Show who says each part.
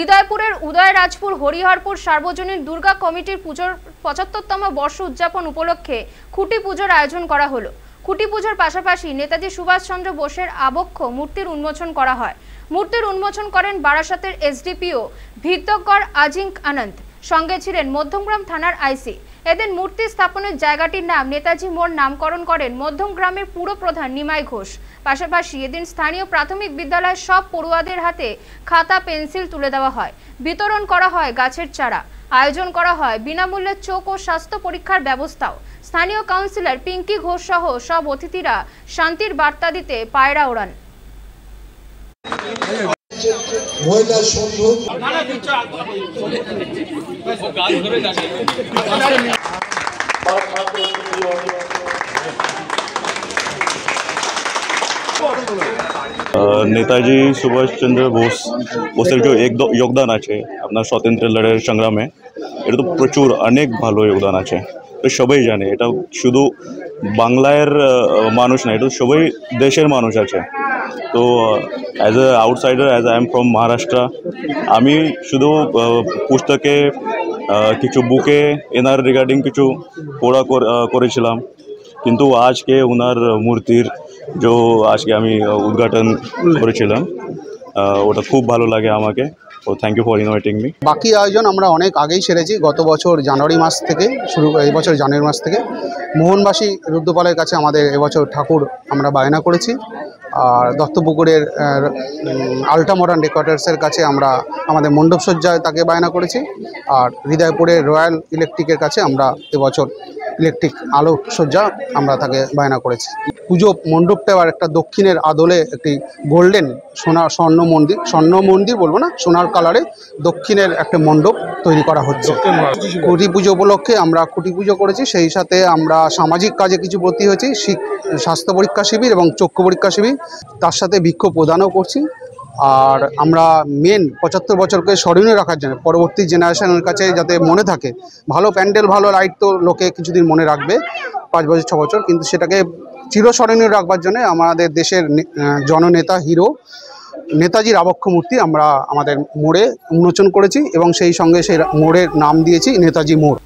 Speaker 1: হৃদয়পুরের উদয়রাজপুর হরিহরপুর সার্বজনীন দুর্গা কমিটির পুজোর ৭৫তম বর্ষ উদযাপন উপলক্ষে খুঁটি পুজোর আয়োজন করা হলো। খুঁটি পুজোর পাশাপাশি নেতাজি সুভাষচন্দ্র বোসের আবক্ষ মূর্তির উন্মোচন করা হয়। মূর্তির উন্মোচন করেন বারাসাতের এসডিপিও ভিত্তকগড় আজিঙ্ক আনন্দ। সঙ্গে ছিলেন মধ্যমগ্রাম থানার আইসি। এদিন মূর্তি স্থাপনের জায়গাটির নাম নেতাজি মোড় নামকরণ করেন মধ্যমগ্রামের পুরপ্রধান নিমাই ঘোষ। পাশাপাশি এদিন স্থানীয় প্রাথমিক বিদ্যালয়ের সব পড়ুয়াদের হাতে খাতা পেন্সিল তুলে দেওয়া হয়। বিতরণ করা হয় গাছের চারা। আয়োজন করা হয় বিনামূল্যে চোখ ও স্বাস্থ্য পরীক্ষার ব্যবস্থাও। স্থানীয় কাউন্সিলর পিঙ্কি ঘোষ সহ সব অতিথিরা শান্তির বার্তা দিতে পায়রা ওড়ান।
Speaker 2: নেতাজি সুভাষচন্দ্র বোসের যে যোগদান আছে আপনার স্বাতন্ত্র্য লড়াইয়ের সংগ্রামে, এটা তো প্রচুর অনেক ভালো যোগদান আছে। তো সবাই জানে, এটা শুধু বাংলার মানুষ না, এটা সবাই দেশের মানুষ আছে। তো as a outsider, as I am from Maharashtra, আমি শুধু পুস্তকে কিছু বুকে এনার রিগার্ডিং কিছু পড়া করেছিলাম, কিন্তু আজকে ওনার মূর্তির যে আজকে আমি উদ্ঘাটন করেছিলাম, ওটা খুব ভালো লাগে আমাকে। ও thank you for inviting me.
Speaker 3: বাকি আয়োজন আমরা অনেক আগেই সেরেছি। গত বছর জানুয়ারি মাস থেকে এই বছর জানুয়ারি মাস থেকে মোহনবাসী রুদ্রপালের কাছে আমাদের এবছর ঠাকুর আমরা বায়না করেছি। আর দত্তপুকুরের আল্ট্রা মডার্ন ডেকোরেটরসের কাছে আমরা আমাদের মণ্ডপসজ্জায় তাকে বায়না করেছি। আর হৃদয়পুরের রয়্যাল ইলেকট্রিকের কাছে আমরা এবছর ইলেকট্রিক আলোকসজ্জা আমরা তাকে বায়না করেছি। পুজো মণ্ডপটা আর একটা দক্ষিণের আদলে একটি গোল্ডেন স্বর্ণ মন্দির বলবো না, সোনার কালারে দক্ষিণের একটা মণ্ডপ তৈরি করা হচ্ছে। খুঁটি পুজো উপলক্ষে আমরা খুঁটি পুজো করেছি, সেই সাথে আমরা সামাজিক কাজে কিছু ব্রতী হয়েছি, স্বাস্থ্য পরীক্ষা শিবির এবং চক্ষু পরীক্ষা শিবির, তার সাথে বৃক্ষ প্রদানও করছি। আর আমরা মেন ৭৫ বছরকে স্মরণীয় রাখার জন্য পরবর্তী জেনারেশনের কাছে যাতে মনে থাকে, ভালো প্যান্ডেল ভালো লাইট তো লোকে কিছুদিন মনে রাখবে ৫ বছর ৬ বছর, কিন্তু সেটাকে চিরস্মরণীয় রাখবার জন্য আমাদের দেশের জননেতা হিরো নেতাজির আবক্ষ মূর্তি আমরা আমাদের মোড়ে উন্মোচন করেছি এবং সেই সঙ্গে সেই মোড়ের নাম দিয়েছি নেতাজি মোড়।